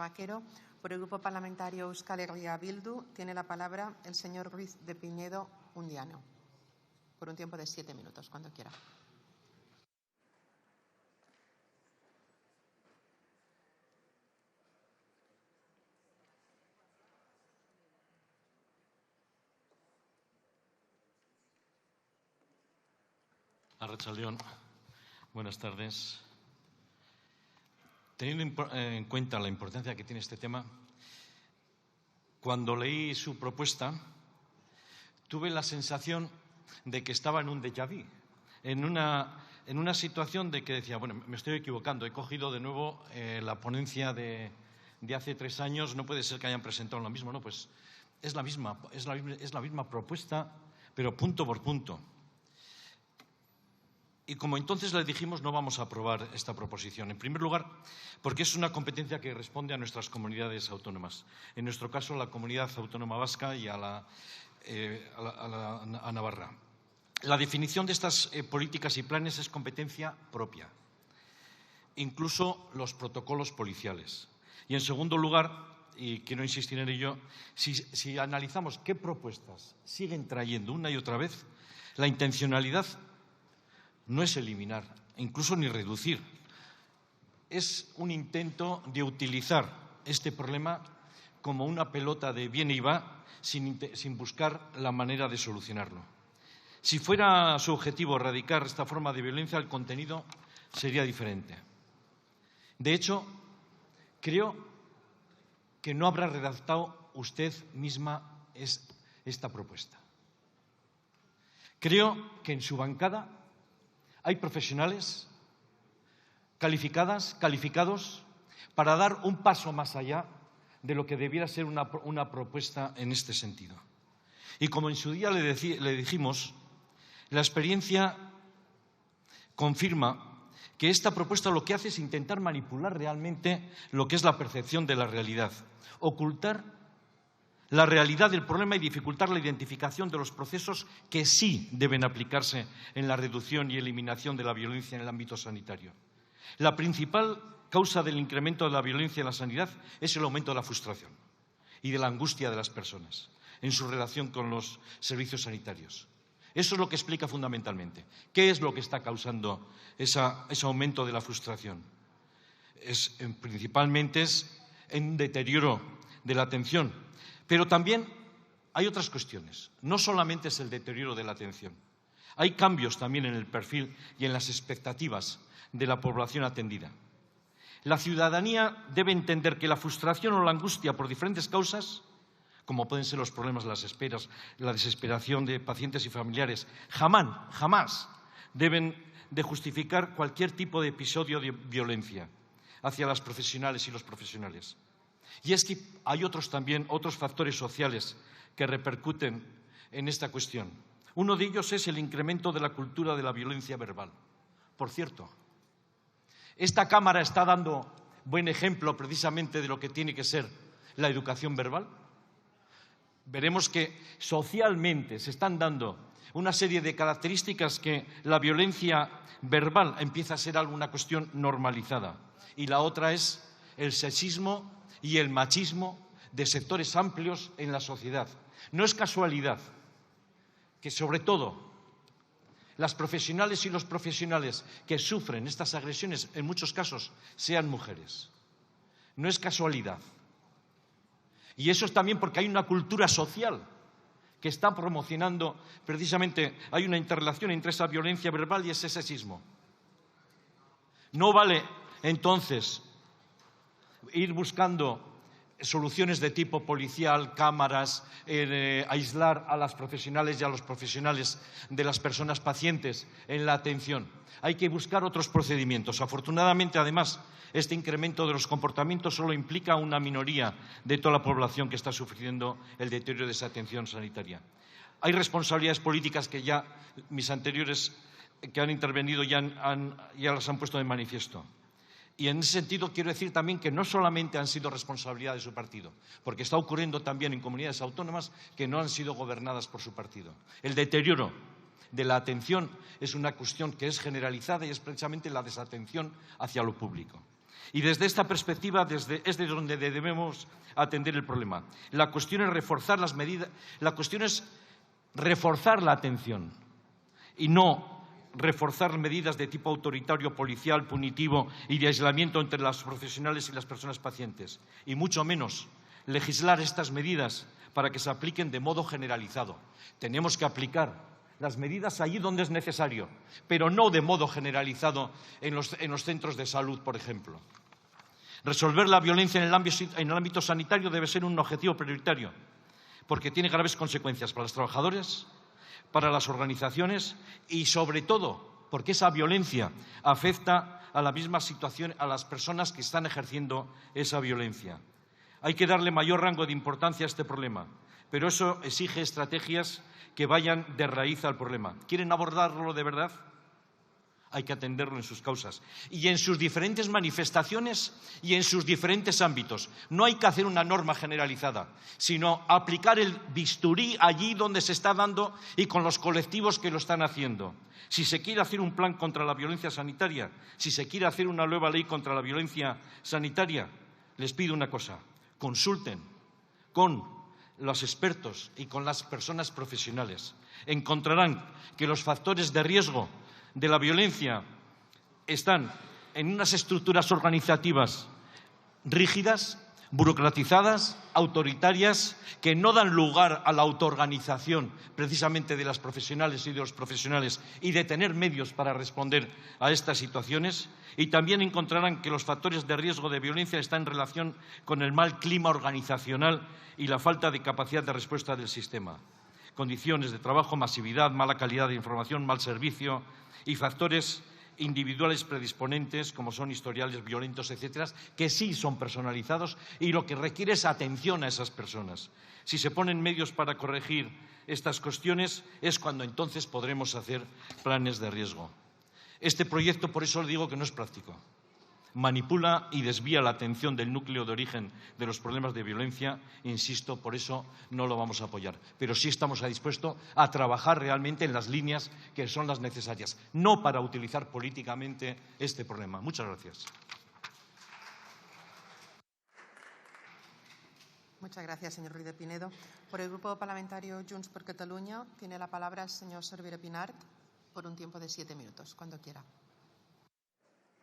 Vaquero. Por el Grupo Parlamentario Euskal Herria Bildu tiene la palabra el señor Ruiz de Pinedo Undiano, por un tiempo de 7 minutos, cuando quiera. Arratsaldeon, buenas tardes. Teniendo en cuenta la importancia que tiene este tema, cuando leí su propuesta, tuve la sensación de que estaba en un déjà vu, en una situación de que decía, bueno, me estoy equivocando, he cogido de nuevo la ponencia de hace 3 años, no puede ser que hayan presentado lo mismo, no, pues es la misma propuesta, pero punto por punto. Y como entonces les dijimos, no vamos a aprobar esta proposición. En primer lugar, porque es una competencia que responde a nuestras comunidades autónomas. En nuestro caso, la Comunidad Autónoma Vasca y a Navarra. La definición de estas políticas y planes es competencia propia, incluso los protocolos policiales. Y en segundo lugar, y quiero insistir en ello, si analizamos qué propuestas siguen trayendo una y otra vez, la intencionalidad no es eliminar, incluso ni reducir. Es un intento de utilizar este problema como una pelota de viene y va sin buscar la manera de solucionarlo. Si fuera su objetivo erradicar esta forma de violencia, el contenido sería diferente. De hecho, creo que no habrá redactado usted misma esta propuesta. Creo que en su bancada hay profesionales calificados para dar un paso más allá de lo que debiera ser una propuesta en este sentido. Y como en su día le dijimos, la experiencia confirma que esta propuesta lo que hace es intentar manipular realmente lo que es la percepción de la realidad, ocultar la realidad del problema y dificultar la identificación de los procesos que sí deben aplicarse en la reducción y eliminación de la violencia en el ámbito sanitario. La principal causa del incremento de la violencia en la sanidad es el aumento de la frustración y de la angustia de las personas en su relación con los servicios sanitarios. Eso es lo que explica fundamentalmente. ¿Qué es lo que está causando ese aumento de la frustración? Principalmente es un deterioro de la atención. Pero también hay otras cuestiones. No solamente es el deterioro de la atención. Hay cambios también en el perfil y en las expectativas de la población atendida. La ciudadanía debe entender que la frustración o la angustia por diferentes causas, como pueden ser los problemas de las esperas, la desesperación de pacientes y familiares, jamás deben de justificar cualquier tipo de episodio de violencia hacia las profesionales y los profesionales. Y es que hay otros factores sociales que repercuten en esta cuestión. Uno de ellos es el incremento de la cultura de la violencia verbal. Por cierto, esta Cámara está dando buen ejemplo precisamente de lo que tiene que ser la educación verbal. Veremos que socialmente se están dando una serie de características que la violencia verbal empieza a ser una cuestión normalizada. Y la otra es el sexismo y el machismo de sectores amplios en la sociedad. No es casualidad que, sobre todo, las profesionales y los profesionales que sufren estas agresiones, en muchos casos, sean mujeres. No es casualidad. Y eso es también porque hay una cultura social que está promocionando, precisamente, hay una interrelación entre esa violencia verbal y ese sexismo. No vale, entonces, ir buscando soluciones de tipo policial, cámaras, aislar a las profesionales y a los profesionales de las personas pacientes en la atención. Hay que buscar otros procedimientos. Afortunadamente, además, este incremento de los comportamientos solo implica a una minoría de toda la población que está sufriendo el deterioro de esa atención sanitaria. Hay responsabilidades políticas que ya mis anteriores que han intervenido ya las han puesto de manifiesto. Y en ese sentido quiero decir también que no solamente han sido responsabilidad de su partido, porque está ocurriendo también en comunidades autónomas que no han sido gobernadas por su partido. El deterioro de la atención es una cuestión que es generalizada y es precisamente la desatención hacia lo público. Y desde esta perspectiva es de donde debemos atender el problema. La cuestión es reforzar las medidas, la cuestión es reforzar la atención y no reforzar medidas de tipo autoritario, policial, punitivo y de aislamiento entre los profesionales y las personas pacientes. Y mucho menos legislar estas medidas para que se apliquen de modo generalizado. Tenemos que aplicar las medidas allí donde es necesario, pero no de modo generalizado en los centros de salud, por ejemplo. Resolver la violencia en el ámbito sanitario debe ser un objetivo prioritario, porque tiene graves consecuencias para los trabajadores, para las organizaciones y, sobre todo, porque esa violencia afecta a la misma situación a las personas que están ejerciendo esa violencia. Hay que darle mayor rango de importancia a este problema, pero eso exige estrategias que vayan de raíz al problema. ¿Quieren abordarlo de verdad? Hay que atenderlo en sus causas y en sus diferentes manifestaciones y en sus diferentes ámbitos. No hay que hacer una norma generalizada, sino aplicar el bisturí allí donde se está dando y con los colectivos que lo están haciendo. Si se quiere hacer un plan contra la violencia sanitaria, si se quiere hacer una nueva ley contra la violencia sanitaria, les pido una cosa: consulten con los expertos y con las personas profesionales. Encontrarán que los factores de riesgo de la violencia están en unas estructuras organizativas rígidas, burocratizadas, autoritarias, que no dan lugar a la autoorganización precisamente de las profesionales y de los profesionales y de tener medios para responder a estas situaciones. Y también encontrarán que los factores de riesgo de violencia están en relación con el mal clima organizacional y la falta de capacidad de respuesta del sistema. Condiciones de trabajo, masividad, mala calidad de información, mal servicio y factores individuales predisponentes, como son historiales violentos, etcétera, que sí son personalizados y lo que requiere es atención a esas personas. Si se ponen medios para corregir estas cuestiones, es cuando entonces podremos hacer planes de riesgo. Este proyecto, por eso le digo que no es práctico. Manipula y desvía la atención del núcleo de origen de los problemas de violencia. Insisto, por eso no lo vamos a apoyar. Pero sí estamos dispuestos a trabajar realmente en las líneas que son las necesarias, no para utilizar políticamente este problema. Muchas gracias. Muchas gracias, señor Ruiz de Pinedo. Por el Grupo Parlamentario Junts per Catalunya tiene la palabra el señor Cervera Pinart por un tiempo de 7 minutos, cuando quiera.